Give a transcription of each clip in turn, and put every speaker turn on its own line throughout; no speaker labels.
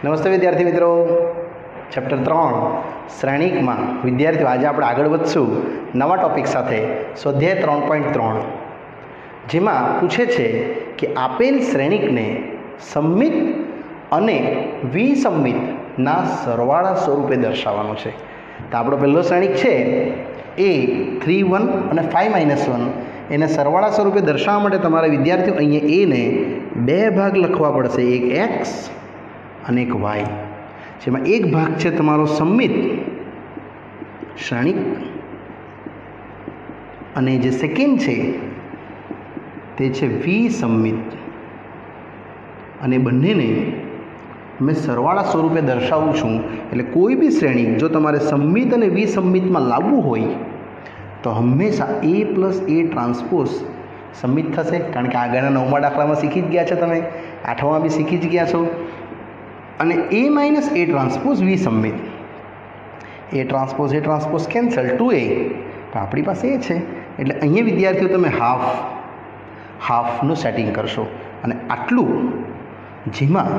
નમસ્તે વિદ્યાર્થી મિત્રો, ચેપ્ટર 3 શ્રેણિકમાં વિદ્યાર્થીઓ આજે આપણે આગળ વધશું નવા ટોપિક સાથે સ્વાધ્યાય 3.3, જેમાં પૂછે છે કે આપેલ શ્રેણિકને સમમિત અને વિસમમિતના સરવાળા સ્વરૂપે દર્શાવવાનું છે. તો આપણો પહેલો શ્રેણિક છે એ 3 1 અને 5 -1, એને સરવાળા સ્વરૂપે દર્શાવવા માટે તમારે વિદ્યાર્થીઓ અહીંયા એને બે ભાગ લખવા પડશે, એક એક્સ અને એક વાય, જેમાં એક ભાગ છે તમારો સમમિત શ્રેણિક અને જે સેકન્ડ છે તે છે વિસમમિત, અને બંનેને મેં સરવાળા સ્વરૂપે દર્શાવું છું. એટલે કોઈ બી શ્રેણિક જો તમારે સમમિત અને વિસમમિતમાં લાવવું હોય તો હંમેશા a + a ટ્રાન્સપોઝ સમમિત થશે, કારણ કે આગળના 9મા દાખલામાં શીખી જ ગયા છો, તમે 8મા બી શીખી જ ગયા છો. અને a - a ટ્રાન્સપોઝ વિસમમિત, a ટ્રાન્સપોઝ કેન્સલ, 2a, તો આપણી પાસે એ છે. એટલે અહીંયા વિદ્યાર્થીઓ તમે હાફનું સેટિંગ કરશો, અને આટલું જેમાં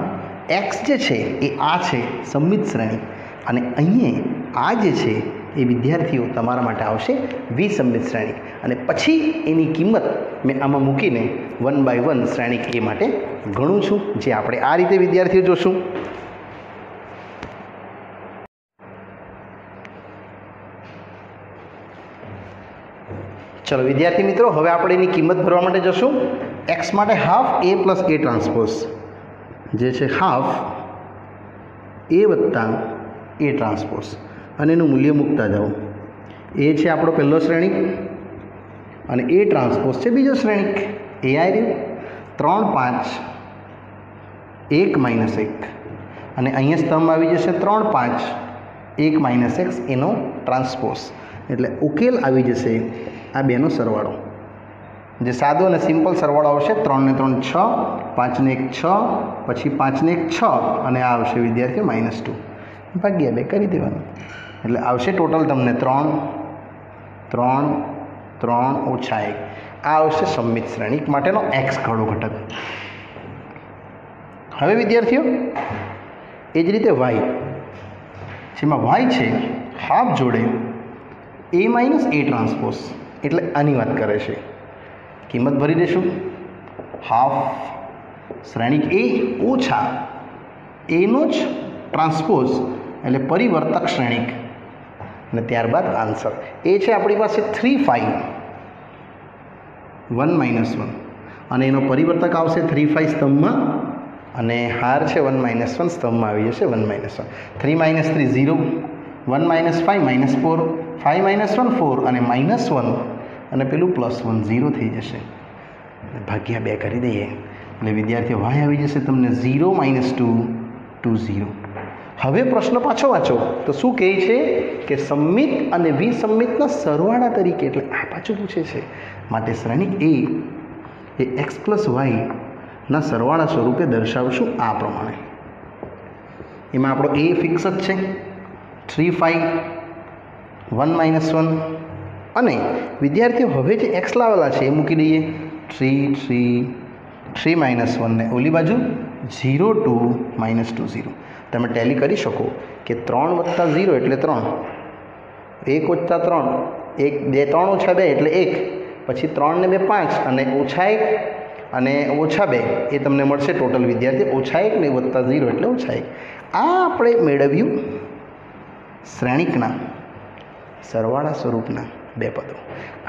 x જે છે એ આ છે સમમિત શ્રેણી, અને અહીંયા આ જે છે એ વિદ્યાર્થીઓ તમારા માટે આવશે વિસમમિત શ્રેણિક, અને પછી એની કિંમત મેં આમાં મૂકીને 1 by 1 શ્રેણિક એ માટે ગણું છું, જે આપણે આ રીતે વિદ્યાર્થીઓ જોશું. ચલો વિદ્યાર્થી મિત્રો, હવે આપણે એની કિંમત ભરવા માટે જશું. x માટે હાફ a + a ટ્રાન્સપોઝ જે છે હાફ a + a ટ્રાન્સપોઝ, અને એનું મૂલ્ય મૂકતા જાઓ. એ છે આપણો પહેલો શ્રેણિક અને a ટ્રાન્સપોઝ છે બીજો શ્રેણિક. એ આવી રહ્યું 3 5 1 - 1, અને અહીંયા સ્તંભ આવી જશે 3 5 1 - x એનો ટ્રાન્સપોઝ. એટલે ઉકેલ આવી જશે આ બેનો સરવાળો, જે સાદો અને સિમ્પલ સરવાળો આવશે. 3 ને 3 6, 5 ને 1 6, પછી 5 ને 1 6, અને આ આવશે વિદ્યાર્થીઓ -2 ભાગ્યા 2 કરી દેવાનું. એટલે આવશે ટોટલ તમને 3 3 3 - 1. આ આવશે સમમિત શ્રેણિક માટેનો x ઘડો ઘટક. હવે વિદ્યાર્થીઓ એ જ રીતે y, જેમાં y છે હાફ જોડે a - a ટ્રાન્સપોઝ, એટલે આની વાત કરે છે. કિંમત ભરી દઈશું. હાફ શ્રેણિક a ઓછા એનો જ ટ્રાન્સપોઝ, એટલે પરિવર્તક શ્રેણિક, અને ત્યારબાદ આન્સર એ છે આપણી પાસે 3 5 1 - 1, અને એનો પરિવર્તક આવશે 3 5 સ્તંભમાં, અને હાર છે 1 - 1 સ્તંભમાં આવી જશે 1 - 1. 3 - 3 0, 1 - 5 -4, 5 - 1 4, અને -1, અને પેલું +1 0 થઈ જશે. ભાગ્યા 2 કરી દઈએ, એટલે વિદ્યાર્થીઓ y આવી જશે તમને 0 - 2 2 0. હવે પ્રશ્ન પાછો વાંચો તો શું કહે છે કે સમમિત અને વિસમમિતના સરવાળા તરીકે, એટલે આ પાછું પૂછે છે. માટે શ્રેણિક a એ x + y ના સરવાળા સ્વરૂપે દર્શાવશું આ પ્રમાણે. એમાં આપણો a ફિક્સ જ છે 3 5 1 - 1, અને વિદ્યાર્થીઓ હવે જે x લાવેલા છે એ મૂકી દઈએ. 3 3 3 - 1 ને ઓલી બાજુ 0 2 -2 0. તમે ટેલી કરી શકો કે 3 + 0 એટલે 3, 1 + 3 1, 2 3 - 2 એટલે 1, પછી 3 ને 2 5, અને -1 અને -2 એ તમને મળશે ટોટલ વિદ્યાર્થી -1 ને +0 એટલે -1. આ આપણે મેળવ્યું શ્રેણિકના સરવાળા સ્વરૂપના બે પદો.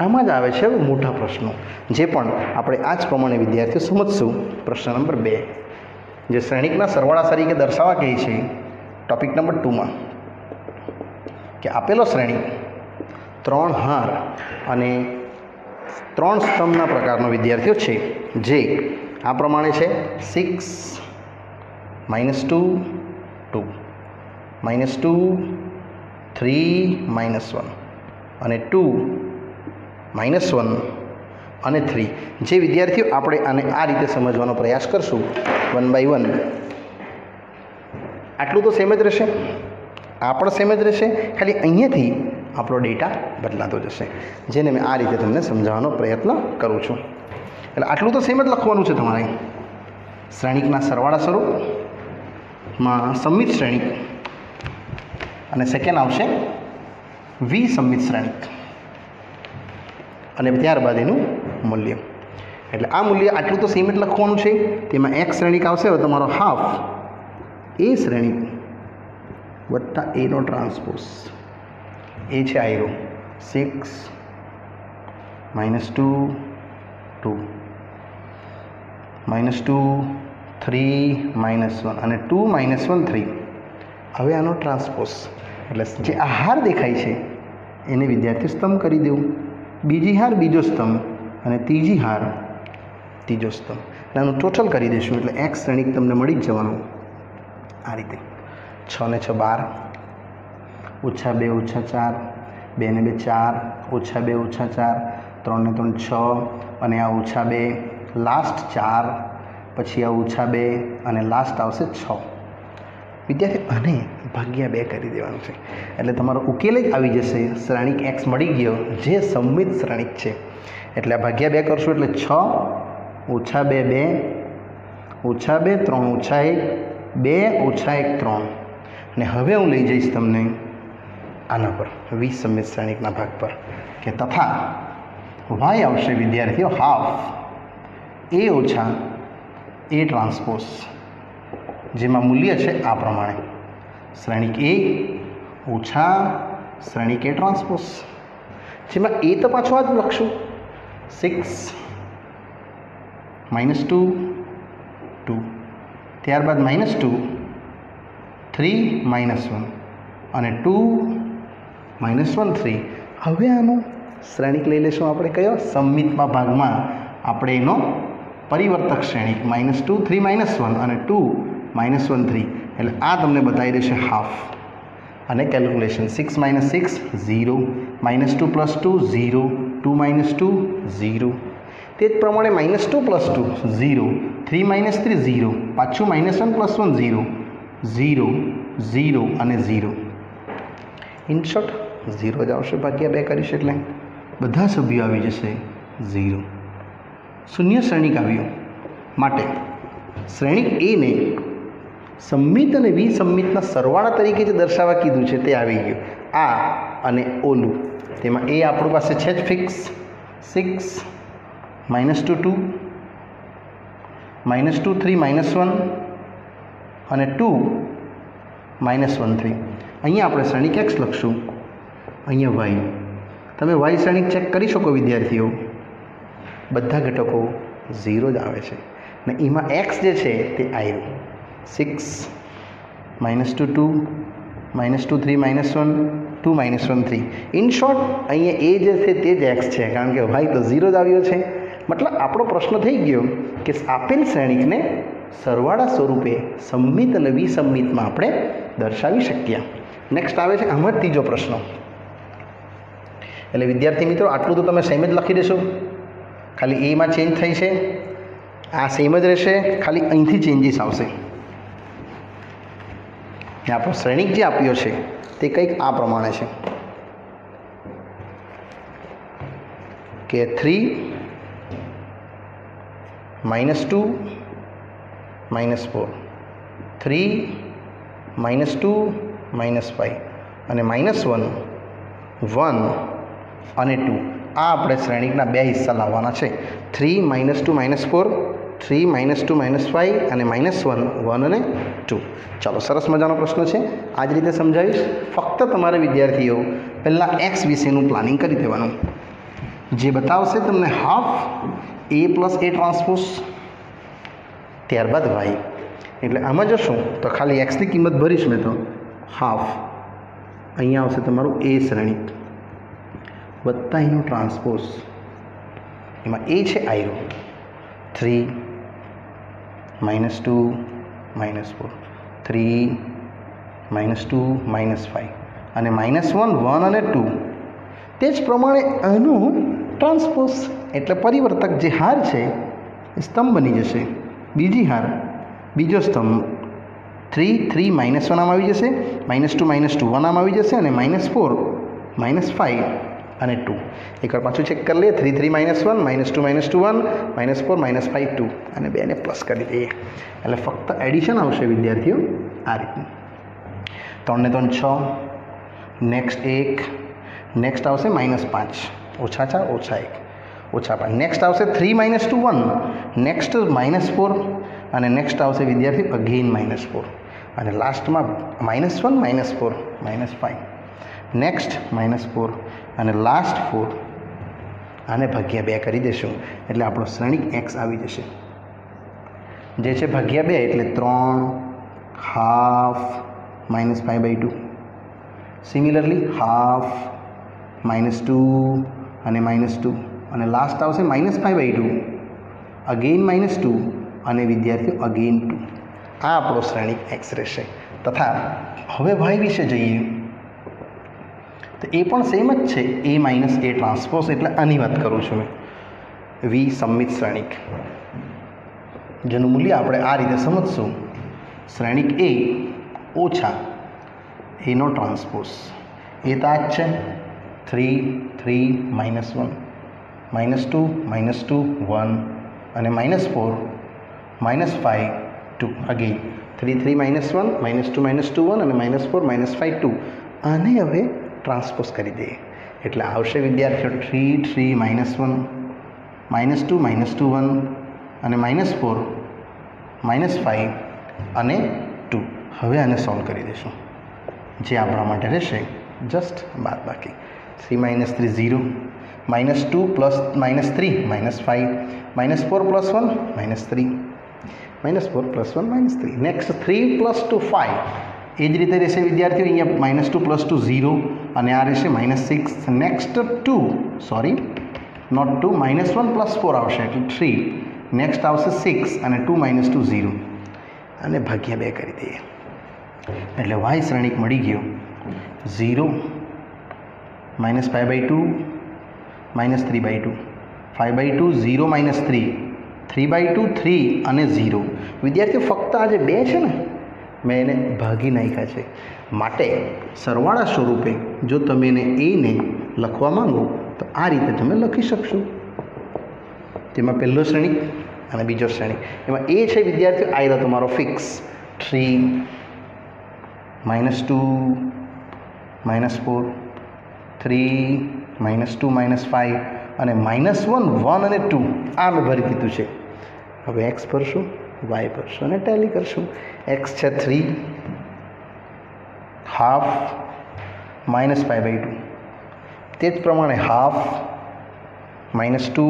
આમાં જ આવે છે મોટા પ્રશ્નો, જે પણ આપણે આ જ પ્રમાણે વિદ્યાર્થીઓ સમજશું. પ્રશ્ન નંબર 2, જે શ્રેણિકના સરવાળા તરીકે દર્શાવવા કહે છે ટોપિક નંબર 2માં, કે આપેલો શ્રેણિક 3 હાર અને 3 સ્તંભના પ્રકારનો વિદ્યાર્થીઓ છે, જે આ પ્રમાણે છે 6 -2 2 -2 3 -1 અને 2 -1 અને 3. જે વિદ્યાર્થીઓ આપણે આને આ રીતે સમજવાનો પ્રયાસ કરશું 1 by 1, આટલું તો સેમ જ રહેશે, આ પણ સેમ જ રહેશે, ખાલી અહીંયાથી આપણો ડેટા બદલાતો જશે, જેને મેં આ રીતે તમને સમજાવવાનો પ્રયત્ન કરું છું. એટલે આટલું તો સેમ જ લખવાનું છે તમારે. શ્રેણિકના સરવાળા સ્વરૂપ માં સંમિત શ્રેણિક અને સેકન્ડ આવશે વિસંમિત શ્રેણિક અને ત્યારબાદ એનું મૂલ્ય. એટલે આ મૂલ્ય આટલું તો સેમ જ લખવાનું છે. તેમાં એક શ્રેણિક આવશે હવે તમારો હાફ એ શ્રેણિક વત્તા એનો ટ્રાન્સપોઝ. એ છે આયરો 6 -2 2 -2 3 -1 અને 2 -1 3. હવે આનો ટ્રાન્સપોઝ એટલે જે આ હાર દેખાય છે એને વિદ્યાર્થી સ્તંભ કરી દેવું. બીજી હાર બીજો સ્તંભ અને ત્રીજી હાર ત્રીજો સ્તંભ. એટલે આનું ટોટલ કરી દઈશું એટલે એક શ્રેણિક તમને મળી જ જવાનું. આ રીતે 6 ને 6 12 -2 -4 2 ને 2 4 -2 -4 3 ને 3 6 અને આ -2 લાસ્ટ 4 પછી આ -2 અને લાસ્ટ આવશે 6. વિદ્યાર્થી અને ભાગ્યા 2 કરી દેવાનું છે એટલે તમારો ઉકેલ જ આવી જશે. શ્રેણિક એક્સ મળી ગયો જે સંમિત શ્રેણિક છે. એટલે આ ભાગ્યા 2 કરશું એટલે 6 -2 2 -2 3 -1 2 -1 3. અને હવે હું લઈ જઈશ તમને આના પર વિસંમિત શ્રેણિકના ભાગ પર કે તથા વાય આવશે વિદ્યાર્થીઓ હાફ એ ઓછા એ ટ્રાન્સપોઝ જેમાં મૂલ્ય છે આ પ્રમાણે શ્રેણિક એ ઓછા શ્રેણિક એ ટ્રાન્સપોઝ જેમાં એ તો પાછો આ જ લખશું 6 -2 2 ત્યારબાદ -2 3 -1 અને 2 -1 3. હવે આનો શ્રેણિક લઈ લેશું આપણે કયો સંમિતમાં ભાગમાં આપણે એનો પરિવર્તક શ્રેણિક -2 3 -1 અને 2 -1 3. એટલે આ તમને બતાવી દેશે હાફ અને કેલ્ક્યુલેશન 6 - 6 0 -2 + 2 0 2 -2 0. તે જ પ્રમાણે -2 + 2 0 3 - 3 0 પાછું -1 + 1 0 0 0 અને 0. ઇન શોર્ટ 0 જ આવશે. ભાગ્યા 2 કરીશ એટલે બધા સભ્યો આવી જશે 0. શૂન્ય શ્રેણિક આવ્યું માટે શ્રેણિક એને સંમિત અને વિસંમિતના સરવાળા તરીકે જે દર્શાવવા કીધું છે તે આવી ગયું. આ અને ઓલું તેમાં એ આપણું પાસે છે જ ફિક્સ 6 -2 2 -2 3 -1 અને 2 -1 3. અહીંયા આપણે શ્રેણિક એક્સ લખશું, અહીંયા વાય. તમે વાય શ્રેણિક ચેક કરી શકો વિદ્યાર્થીઓ, બધા ઘટકો 0 જ આવે છે ને એમાં એક્સ જે છે તે આવ્યું 6 -2 2 -2 3 -1 2 -1 3. ઇન શોર્ટ અહીંયા એ જે છે તે જ એક્સ છે કારણ કે વાય તો 0 જ આવ્યો છે. મતલબ આપણો પ્રશ્ન થઈ ગયો કે આપેલ શ્રેણિકને સરવાળા સ્વરૂપે સંમિત અને વિસંમિતમાં આપણે દર્શાવી શકીએ. નેક્સ્ટ આવે છે આમાં ત્રીજો પ્રશ્ન. એટલે વિદ્યાર્થી મિત્રો આટલું તો તમે સેમ જ લખી દેશો, ખાલી એમાં ચેન્જ થઈ છે, આ સેમ જ રહેશે, ખાલી અહીંથી ચેન્જીસ આવશે. આપણો શ્રેણિક જે આપ્યો છે તે કંઈક આ પ્રમાણે છે કે 3 -2 -4 3 -2 -5 અને -1 1 અને 2. આ આપણે શ્રેણિકના બે હિસ્સા લાવવાના છે. 3 -2 -4 3 -2 -5 અને -1 1 અને 2. ચાલો, સરસ મજાનો પ્રશ્ન છે. આ જ રીતે સમજાવીશ. ફક્ત તમારે વિદ્યાર્થીઓ પહેલાં એક્સ વિશેનું પ્લાનિંગ કરી દેવાનું, જે બતાવશે તમને હાફ એ પ્લસ એ ટ્રાન્સપોઝ, ત્યારબાદ વાય. એટલે આમાં જશું તો ખાલી એક્સની કિંમત ભરીશ મેં તો હાફ, અહીંયા આવશે તમારું એ શ્રેણિક વત્તા એનું ટ્રાન્સપોઝ, એમાં એ છે આયરો 3 -2 -4 3 -2 -5 અને -1 1 અને 2. તે જ પ્રમાણે આનું ટ્રાન્સપોઝ એટલે પરિવર્તક જે હાર છે એ સ્તંભ બની જશે. બીજી હાર બીજો સ્તંભ 3 3 -1 આમ આવી જશે, -2 -2 1 આમ આવી જશે અને -4 -5 અને 2. એકવાર પાછું ચેક કરી લઈએ. 3 3 -1 -2 -2 1 -4 -5 2 અને 2 ને પ્લસ કરી દઈએ એટલે ફક્ત એડિશન આવશે વિદ્યાર્થીઓ. આ રીતનું 3 ને 3 6, નેક્સ્ટ 1, નેક્સ્ટ આવશે -5, ઓછા 4 ઓછા 1 ઓછા 5, નેક્સ્ટ આવશે 3 - 2 1, નેક્સ્ટ -4 અને નેક્સ્ટ આવશે વિદ્યાર્થી અગેઇન -4 અને લાસ્ટમાં -1 -4 -5, નેક્સ્ટ -4 અને લાસ્ટ 4 આને ભાગ્યા 2 કરી દઈશું એટલે આપણો શ્રેણિક x આવી જશે, જે છે ભાગ્યા 2 એટલે 3 હાફ -5/2, સિમિલરલી હાફ -2 અને -2 અને લાસ્ટ આવશે -5/2 અગેઇન -2 અને વિદ્યાર્થીઓ અગેઇન 2. આ આપણો શ્રેણિક x રહેશે. તથા હવે y વિશે જઈએ તો એ પણ સેમ જ છે, a માઇનસ a ટ્રાન્સપોઝ, એટલે આની વાત કરું છું મેં. v સમમિત શ્રેણિક જેનું મૂલ્ય આપણે આ રીતે સમજશું, શ્રેણિક a ઓછા એનો ટ્રાન્સપોઝ, એ તો આ જ છે 3 3 -1 -2 -2 1 અને -4 -5 2 અગેઇન 3 3 -1 -2 -2 1 અને -4 -5 2. આને હવે ટ્રાન્સપોઝ કરી દઈએ એટલે આવશે વિદ્યાર્થીઓ 3 3 -1 -2 -2 1 અને -4 -5 અને 2. હવે આને સોલ્વ કરી દઈશું, જે આપણા માટે રહેશે જસ્ટ બાદબાકી. 3 - 3 0, -2 + -3 -5, -4 + 1 -3, -4 + 1 -3. નેક્સ્ટ 3 + 2 5, એ જ રીતે રહેશે વિદ્યાર્થીઓ. અહીંયા -2 + 2 0 અને આ રહેશે -6. નેક્સ્ટ 2 સોરી નોટ 2 -1 + 4 આવશે એટલે 3. નેક્સ્ટ આવશે 6 અને 2 - 2 0 અને ભાગ્યા 2 કરી દઈએ એટલે y શ્રેણિક મળી ગયો 0 -5/2 -3/2 5/2 0 -3 3/2 3 અને 0. વિદ્યાર્થીઓ ફક્ત આ જે 2 છે ને મેં એને ભાગી નાખ્યા છે, માટે સરવાળા સ્વરૂપે જો તમે એને a ને લખવા માંગો તો આ રીતે તમે લખી શકશો. તેમાં પહેલો શ્રેણિક અને બીજો શ્રેણિક, એમાં a છે વિદ્યાર્થીઓ આ રહ્યો તમારો ફિક્સ 3 -2 -4 3 -2 -5 અને -1 1 અને 2 આ મેં ભરી દીધું છે. હવે x ભરશું, y ભરશું અને ટેલી કરશું. x છે 3 હાફ -5/2, તે જ પ્રમાણે હાફ -2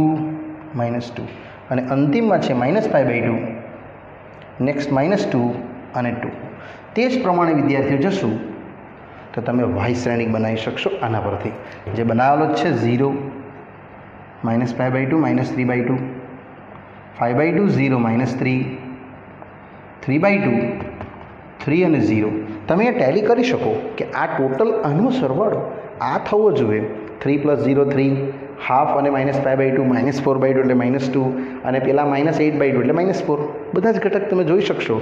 -2 અને અંતિમમાં છે -5/2, નેક્સ્ટ -2 અને 2. તે જ પ્રમાણે વિદ્યાર્થીઓ જશું તો તમે y શ્રેણિક બનાવી શકશો આના પરથી, જે બનાવેલો જ છે 0 -5/2 -3/2 5/2 0 -3 3/2 3 અને 0. તમે એ ટેલી કરી શકો કે આ ટોટલ આનો સરવાળો આ થવો જોઈએ 3 + 0 3, હાફ અને -5/2 -4/2 એટલે -2 અને પેલા -8/2 એટલે -4. બધા જ ઘટક તમે જોઈ શકશો.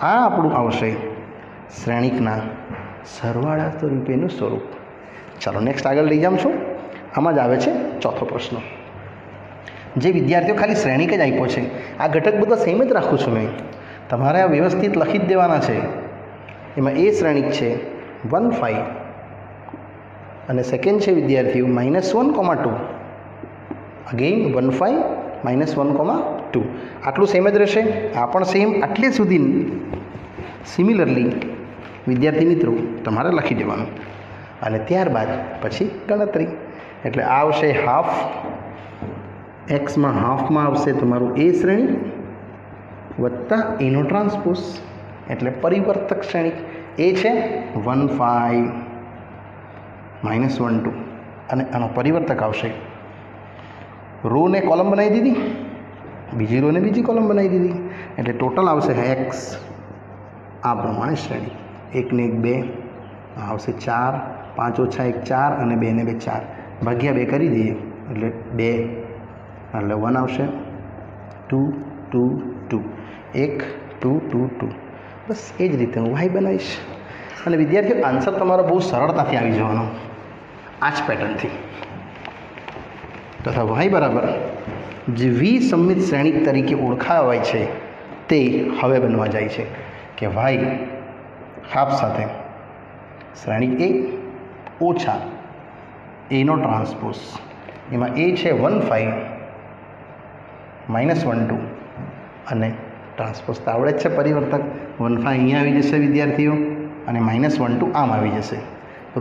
આ આપણું આવશે શ્રેણિકના સરવાળા સ્વરૂપેનું સ્વરૂપ. ચાલો નેક્સ્ટ આગળ લઈ જાઉં છું. આમાં જ આવે છે ચોથો પ્રશ્ન, જે વિદ્યાર્થીઓ ખાલી શ્રેણિક જ આપ્યો છે. આ ઘટક બધા સેમ જ રાખું છું મેં, તમારે આ વ્યવસ્થિત લખી જ દેવાના છે. એમાં એ શ્રેણિક છે 1 5 અને સેકન્ડ છે વિદ્યાર્થીઓ -1,2 અગેઇન 1 5 -1,2. આટલું સેમ જ રહેશે. આ પણ સેમ. આટલે સુધી સિમિલરલી વિદ્યાર્થી મિત્રો તમારે લખી દેવાનું અને ત્યારબાદ પછી ગણતરી. એટલે આ આવશે હાફ, એક્સમાં હાફમાં આવશે તમારું એ શ્રેણી વત્તા એનો ટ્રાન્સપોઝ એટલે પરિવર્તક શ્રેણી. એ છે 1 5 -1 2 અને આનો પરિવર્તક આવશે. રોને કોલમ બનાવી દીધી, બીજી રોને બીજી કોલમ બનાવી દીધી એટલે ટોટલ આવશે એક્સ આ પ્રમાણે શ્રેણી. 1 ને 1 2 આવશે 4, 5 ઓછા 1 4 અને 2 ને 2 4 ભાગ્યા 2 કરી દઈએ એટલે 2 એટલે 1 આવશે. 2 2 2 1 2 2 2. બસ એ જ રીતે હું વાય બનાવીશ અને વિદ્યાર્થીઓ આન્સર તમારો બહુ સરળતાથી આવી જવાનો આ જ પેટર્નથી. તથા વાય બરાબર જે વી સમમિત શ્રેણિક તરીકે ઓળખાવાય છે તે હવે બનવા જાય છે કે વાય હાફ સાથે શ્રેણિક એ ઓછા એનો ટ્રાન્સપોઝ, એમાં એ છે 1 5 -1 2 અને ટ્રાન્સપોઝ તો આવડે જ છે પરિવર્તક 1 5 અહીંયા આવી જશે વિદ્યાર્થીઓ અને -1 2 આમ આવી જશે.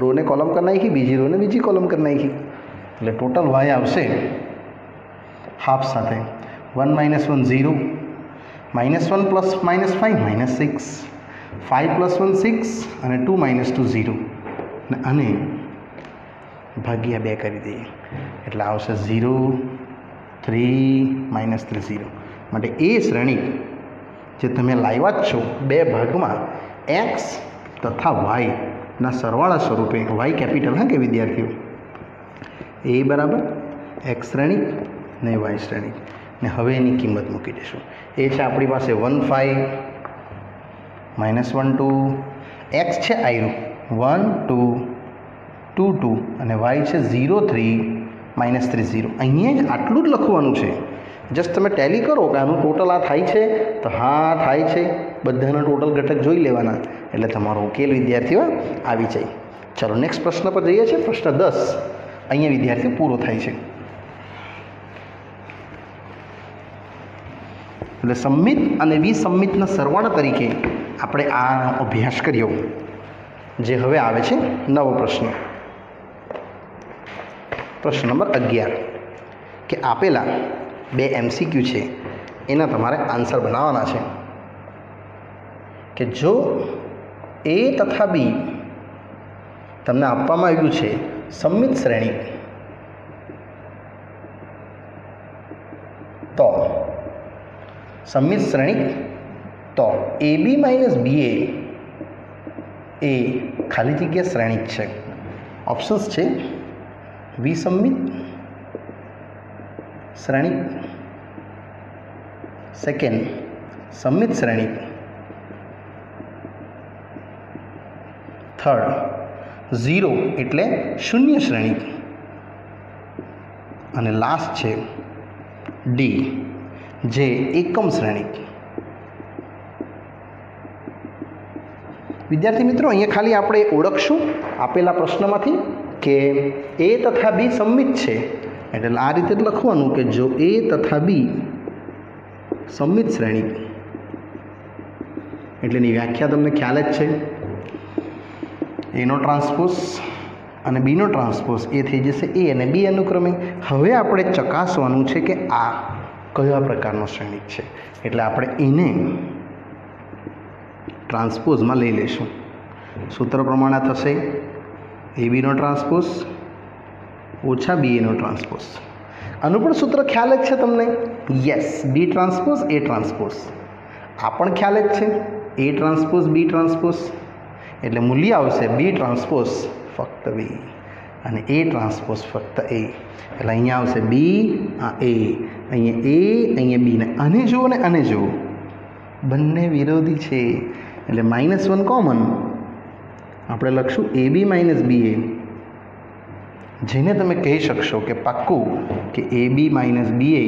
રોને કોલમ કરી નાખી, બીજી રોને બીજી કોલમ કરી નાખી, એટલે ટોટલ વાય આવશે હાફ સાથે 1 -1 0, -1 + -5 -6, 5 + 1 6 અને 2 - 2 0 અને ભાગ્યા 2 કરી દઈએ એટલે આવશે 0 3 -3 0. માટે એ શ્રેણી જે તમે લાવ્યા જ છો બે ભાગમાં એક્સ તથા વાયના સરવાળા સ્વરૂપે, વાય કેપિટલ હા કે વિદ્યાર્થીઓ, એ બરાબર એક્સ શ્રેણી ને વાય શ્રેણી, ને હવે એની કિંમત મૂકી દઈશું. એ છે આપણી પાસે 1 5 -1 2, એક્સ છે આયરું 1 2 2 2 અને વાય છે 0 3 -3 0. અહીંયા જ આટલું જ લખવાનું છે. જસ્ટ તમે ટેલી કરો કે આનું ટોટલ આ થાય છે તો હા થાય છે, બધાના ટોટલ ઘટક જોઈ લેવાના એટલે તમારો ઉકેલ વિદ્યાર્થીઓ આવી જાય. ચલો નેક્સ્ટ પ્રશ્ન પર જઈએ છીએ. પ્રશ્ન 10 અહીંયા વિદ્યાર્થીઓ પૂરો થાય છે. એટલે સંમિત અને વિસંમિતના સરવાળા તરીકે આપણે આ અભ્યાસ કર્યો. જે હવે આવે છે નવો પ્રશ્ન, પ્રશ્ન નંબર 11 કે આપેલા બે MCQ છે એના તમારે આન્સર બનાવવાના છે કે જો A તથા B તમને આપવામાં આવ્યું છે સંમિત શ્રેણી, તો સંમિત શ્રેણી તો AB - BA એ ખાલી જગ્યા શ્રેણી છે. ઓપ્શન્સ છે વિસંમિત શ્રેણી, સેકન્ડ સંમિત શ્રેણી, થર્ડ 0 એટલે શૂન્ય શ્રેણી અને લાસ્ટ છે ડી જે એકમ શ્રેણી. વિદ્યાર્થી મિત્રો અહીંયા ખાલી આપણે ઓળખશું આપેલા પ્રશ્નમાંથી કે A તથા B સંમિત છે એટલે આ રીતે જ લખવાનું કે જો A તથા B સંમિત શ્રેણી એટલે એની વ્યાખ્યા તમને ખ્યાલ જ છે. એનો ટ્રાન્સપોઝ અને બીનો ટ્રાન્સપોઝ એ થઈ જશે A અને B અનુક્રમે. હવે આપણે ચકાસવાનું છે કે આ કયા પ્રકારનો શ્રેણી છે એટલે આપણે એને ટ્રાન્સપોઝમાં લઈ લઈશું. સૂત્ર પ્રમાણે થશે AB નો ટ્રાન્સપોઝ ઓછા BA નો ટ્રાન્સપોઝ. આનું પણ સૂત્ર ખ્યાલ જ છે તમને, yes, B transpose A transpose. આ પણ ખ્યાલ જ છે A ટ્રાન્સપોઝ B ટ્રાન્સપોઝ એટલે મૂલ્ય આવશે B ટ્રાન્સપોઝ ફક્ત B અને A ટ્રાન્સપોઝ ફક્ત A. એટલે અહીંયા આવશે B, આ A, અહીંયા A, અહીંયા B. ને આને જુઓ ને આને જુઓ, બંને વિરોધી છે એટલે -1 કોમન આપણે લખશું AB - BA, જેને તમે કહી શકશો કે પાક્કું કે AB - BA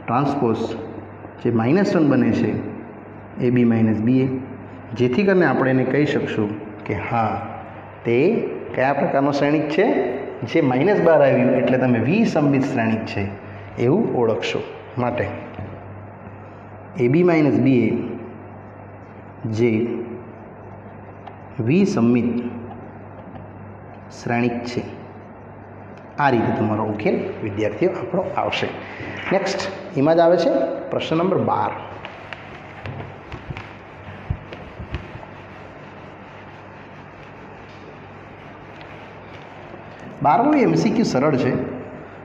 ટ્રાન્સપોઝ જે -1 બને છે AB - BA, જેથી કરીને આપણે એને કહી શકશું કે હા તે કયા પ્રકારનો શ્રેણિક છે, જે -12 આવ્યું એટલે તમે વિસંમિત શ્રેણિક છે એવું ઓળખશો. માટે AB - BA જે વિસંમિત શ્રેણિક છે. આ રીતે તમારો ઉકેલ વિદ્યાર્થીઓ આપણો આવશે. નેક્સ્ટ એમાં જ આવે છે પ્રશ્ન નંબર 12. બારમું MCQ સરળ છે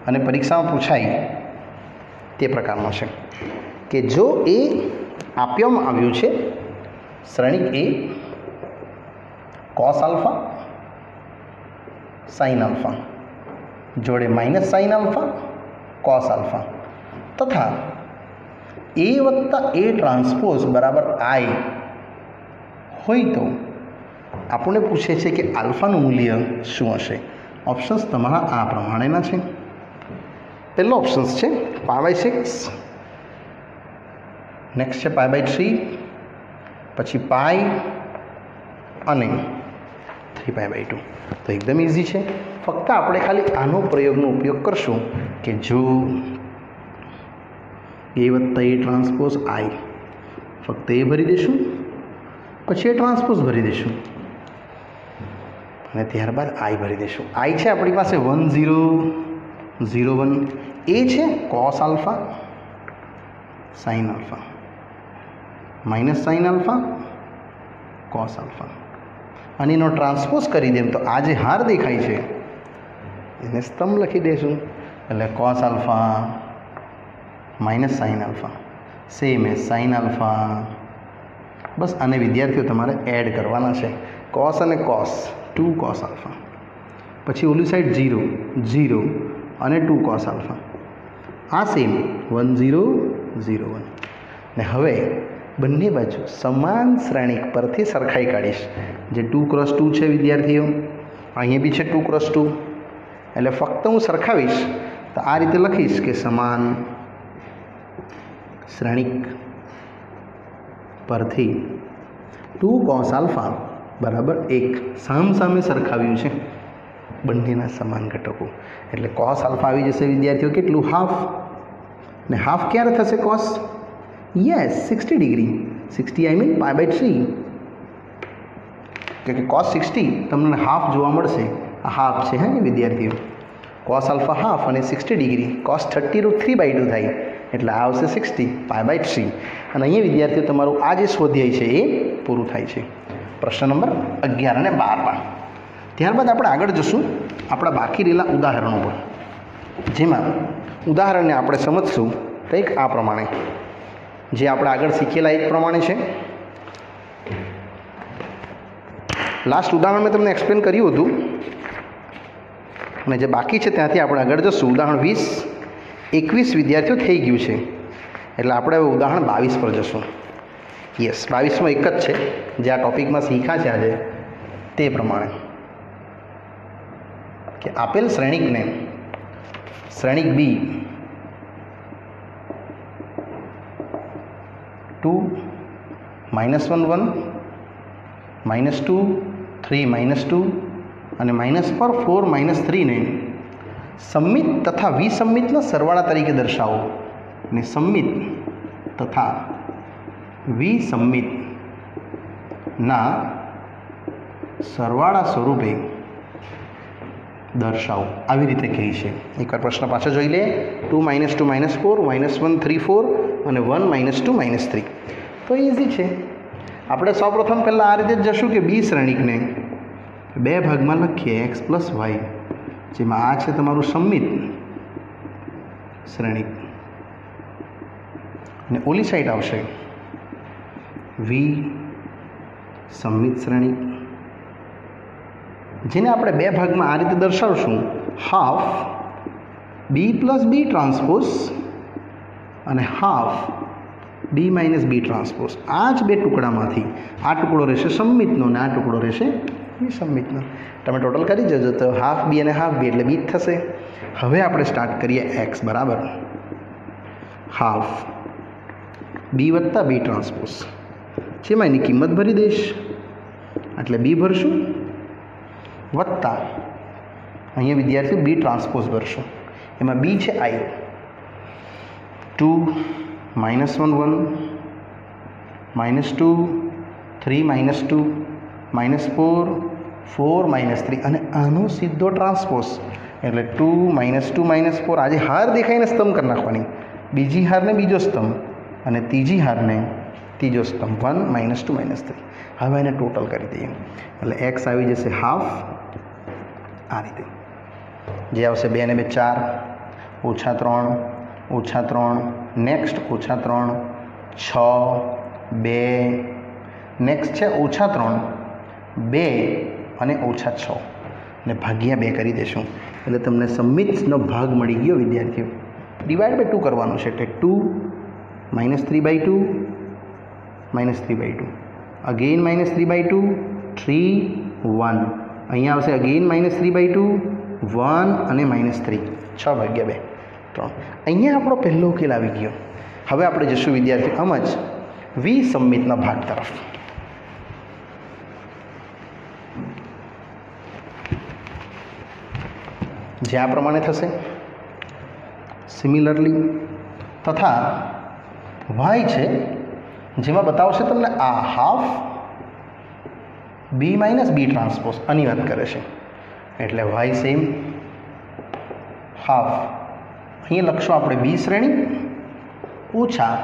અને પરીક્ષામાં પૂછાય તે પ્રકારનો છે કે જો એ આપવામાં આવ્યું છે શ્રેણિક A cos alpha sin alpha જોડે -sin આલ્ફા cos આલ્ફા તથા A વત્તા A ટ્રાન્સપોઝ બરાબર I હોય તો આપણને પૂછે છે કે આલ્ફાનું મૂલ્ય શું હશે. ઓપ્શન્સ તમારા આ પ્રમાણેના છે. પહેલો ઓપ્શન્સ છે π/6, નેક્સ્ટ છે π/3, પછી π, અને 3π/2. તો એકદમ ઇઝી છે. ફક્ત આપણે ખાલી આનો પ્રયોગનો ઉપયોગ કરશું કે જો A + A ટ્રાન્સપોઝ I, ફક્ત એ ભરી દઈશું, પછી એ ટ્રાન્સપોઝ ભરી દઈશું અને ત્યારબાદ I ભરી દઈશું. I છે આપણી પાસે 1 0 0 1, A છે cos alpha sin alpha minus sin alpha cos alpha, અને એનો ટ્રાન્સપોઝ કરી દે તો આ જે હાર દેખાય છે એને સ્તંભ લખી દઈશું. એટલે cos alpha minus sin alpha same એ sin આલ્ફા. બસ આને વિદ્યાર્થીઓ તમારે એડ કરવાના છે. cos અને cos 2 cos આલ્ફા, પછી ઓલી સાઈડ 0 0 અને 2 cos આલ્ફા, આ સેમ 1 0 0 1. ને હવે બંને બાજુ સમાન શ્રેણિક પરથી સરખાઈ કાઢીશ. જે 2 × 2 છે વિદ્યાર્થીઓ, અહીંયા બી છે 2 × 2, એટલે ફક્ત હું સરખાવીશ તો આ રીતે લખીશ કે સમાન શ્રેણિક પરથી 2 cos આલ્ફા બરાબર 1. સામે સરખાવ્યું છે બંનેના સમાન ઘટકો, એટલે cos આલ્ફા આવી જશે વિદ્યાર્થીઓ કેટલું? હાફ. ને હાફ ક્યારે થશે cos? Yes 60 degree. 60 I mean π/3, કે cos 60 તમને હાફ જોવા મળશે. આ હાફ છે હે વિદ્યાર્થીઓ. cos આલ્ફા હાફ અને 60 ડિગ્રી, cos 30 √ 3/2 થાય, એટલે આ આવશે 60 π/3. અને અહીંયા વિદ્યાર્થીઓ તમારું આ જે સ્વાધ્યાય છે એ પૂરું થાય છે. પ્રશ્ન નંબર 11 અને 12. ત્યારબાદ આપણે આગળ જશું આપણા બાકી રહેલા ઉદાહરણો પર, જેમાં ઉદાહરણને આપણે સમજશું કંઈક આ પ્રમાણે, જે આપણે આગળ શીખેલા એ પ્રમાણે છે. લાસ્ટ ઉદાહરણ મેં તમને એક્સપ્લેન કર્યું હતું, અને જે બાકી છે ત્યાંથી આપણે આગળ જશું. ઉદાહરણ 20 21 વિદ્યાર્થીઓ થઈ ગયું છે, એટલે આપણે હવે ઉદાહરણ 22 પર જશું. યસ 22માં એક જ છે જે આ ટોપિકમાં શીખ્યા છે આજે, તે પ્રમાણે કે આપેલ શ્રેણિકને શ્રેણિક બી 2 -1 1 -2 3 -2 અને -4 -3 ને સંમિત તથા વિસંમિતના સરવાળા તરીકે દર્શાવો. અને સંમિત તથા વિસંમિતના સરવાળા સ્વરૂપે દર્શાવો, આવી રીતે કહી છે. એકવાર પ્રશ્ન પાછો જોઈ લે. 2 - 2 -4 -1 3 4 અને 1 -2 -3. તો ઇઝી છે. આપણે સૌપ્રથમ પહેલાં આ રીતે જ જશું કે બી શ્રેણિકને બે ભાગમાં લખીએ, x + y, જેમાં આ છે તમારું સંમિત શ્રેણિક અને ઓલી સાઈડ આવશે વિસંમિત શ્રેણિક, જેને આપણે બે ભાગમાં આ રીતે દર્શાવશું. હાફ b + b ટ્રાન્સપોઝ અને હાફ b - b ટ્રાન્સપોઝ. આ જ બે ટુકડામાંથી આ ટુકડો રહેશે સંમિતનો અને આ ટુકડો રહેશે વિસંમિતનો. તમે ટોટલ કરી જજો તો હાફ b અને હાફ b એટલે b જ થશે. હવે આપણે સ્ટાર્ટ કરીએ. x બરાબર હાફ b + b ટ્રાન્સપોઝ, જેમાં એની કિંમત ભરી દઈશ એટલે b ભરશું, વત્તા અહીંયા વિદ્યાર્થીઓ b ટ્રાન્સપોઝ ભરશું. એમાં b છે I, 2 -1 1 -2 3 -2 -4 4 -3, અને આનો સીધો ટ્રાન્સપોઝ એટલે 2 -2 -4. આજે હાર દેખાઈને સ્તંભ કરી નાખવાની, બીજી હારને બીજો સ્તંભ અને ત્રીજી હારને ત્રીજો સ્તંભ, 1 -2 -3. હવે એને ટોટલ કરી દઈએ એટલે x આવી જશે હાફ આ રીતે, જે આવશે 2 ને 2 4 -3 -3 નેક્સ્ટ -3 6 2 નેક્સ્ટ છે -3 2 અને -6 ને ભાગ્યા 2 કરી દેશું એટલે તમને સંમિતનો ભાગ મળી ગયો વિદ્યાર્થીઓ. ડિવાઈડ બાય 2 કરવાનું છે એટલે 2 -3/2 -3/2 અગેન -3/2 3 1 અહીંયા આવશે અગેન -3/2 1 અને -3 6/2 3. અહીંયા આપણો પહેલો ઉકેલ આવી ગયો. હવે આપણે જશું વિદ્યાર્થી આમ જ વિસંમિતના ભાગ તરફ. જે આ પ્રમાણે થશે. સિમિલરલી તથા વાય છે જેમાં બતાવશે તમને આ હાફ બી માઇનસ બી ટ્રાન્સપોઝ આની વાત કરે છે. એટલે વાય સેમ હાફ અહીં લખશું આપણે બી શ્રેણી ઓછા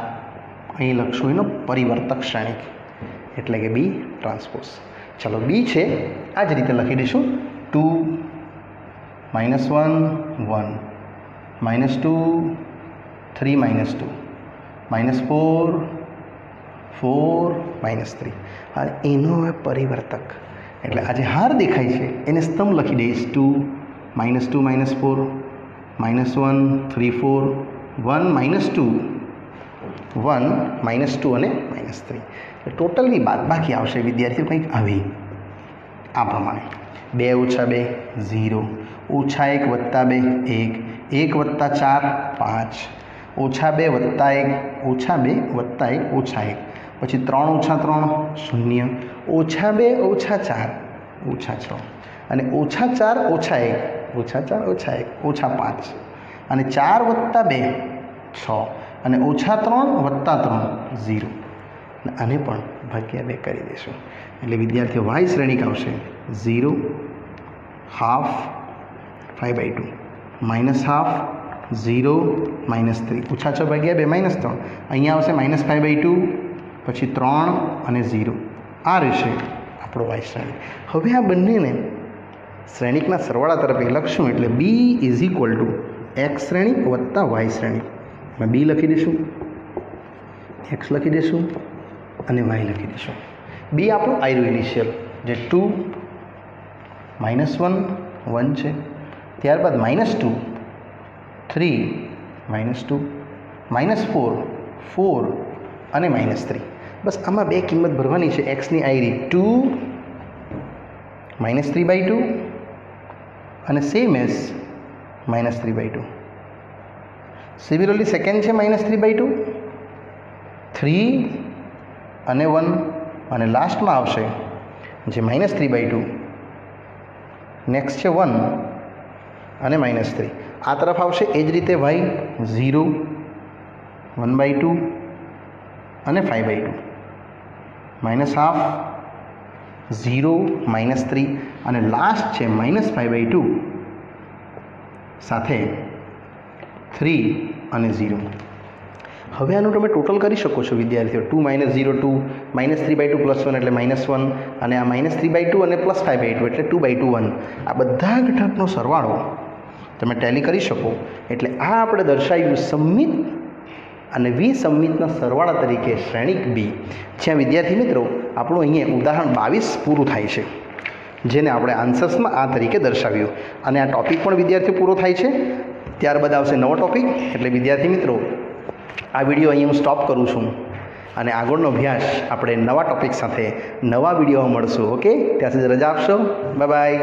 અહીં લખશું એનો પરિવર્તક શ્રેણી એટલે કે બી ટ્રાન્સપોઝ. ચલો બી છે આ જ રીતે લખી દઈશું 2 -1 1 -2 3 -2 -4 4 -3 આ એનો હવે પરિવર્તક એટલે આ જે હાર દેખાય છે એને સ્તંભ લખી દઈશ 2 -2 -4 -1 3 4 1 -2 1 -2 અને -3 ટોટલની બાદબાકી આવશે વિદ્યાર્થીઓ કંઈક આવી આ પ્રમાણે 2 - 2 0 -1 + 2 1 1 + 4 5 -2 + 1 -2 + 1 -1 પછી 3 - 3 0 -2 -4 -6 અને -4 - 1 -4 -1 -5 અને 4 + 2 6 અને -3 + 3 0 આને પણ ભાગ્યા 2 કરી દઈશું એટલે વિદ્યાર્થીઓ વાય શ્રેણિક આવશે 0 હાફ 5/2 -હાફ 0 -3 -6 ભાગ્યા 2 -3 અહીંયા આવશે -5/2 પછી 3 અને 0 આ રહેશે આપણો વાય શ્રેણિક. હવે આ બંનેને શ્રેણિકના સરવાળા તરફ લખશું એટલે બી = એક્સ શ્રેણિક વત્તા વાય શ્રેણિક. અમે બી લખી દઈશું, એક્સ લખી દઈશું અને વાય લખી દઈશું. બી આપણું આયરું ઇનિશિયલ જે 2 -1 1 છે, ત્યારબાદ -2 3 -2 -4 4 અને -3. બસ આમાં બે કિંમત ભરવાની છે. એક્સની આયરી 2 -3/2 અને સેમ એઝ -3/2. સિમિલરલી સેકન્ડ છે -3/2 3 અને 1 અને લાસ્ટમાં આવશે જે -3/2 નેક્સ્ટ છે 1 અને -3 આ તરફ આવશે. એ જ રીતે વાય 0 1/2 અને 5/2 -હાફ 0 -3 અને લાસ્ટ છે -5/2 સાથે 3 અને 0. હવે આનું તમે ટોટલ કરી શકો છો વિદ્યાર્થીઓ. 2 - 0 2 -3/2 +1 એટલે -1 અને આ -3/2 અને +5/2 એટલે 2/2 1. આ બધા ઘટકનો સરવાળો તમે ટેલી કરી શકો. એટલે આ આપણે દર્શાવ્યું સમમિત અને વિસમમિતના સરવાળા તરીકે શ્રેણિક બી. જ્યાં વિદ્યાર્થી મિત્રો આપણું અહીંયા ઉદાહરણ 22 પૂરું થાય છે, જેને આપણે આન્સર્સમાં આ તરીકે દર્શાવ્યું. અને આ ટૉપિક પણ વિદ્યાર્થીઓ પૂરો થાય છે. ત્યારબાદ આવશે નવો ટૉપિક. એટલે વિદ્યાર્થી મિત્રો આ વિડીયો અહીં હું સ્ટોપ કરું છું અને આગળનો અભ્યાસ આપણે નવા ટૉપિક સાથે નવા વિડીયોમાં મળશું. ઓકે, ત્યાં સુધી રજા આપશો. Bye bye.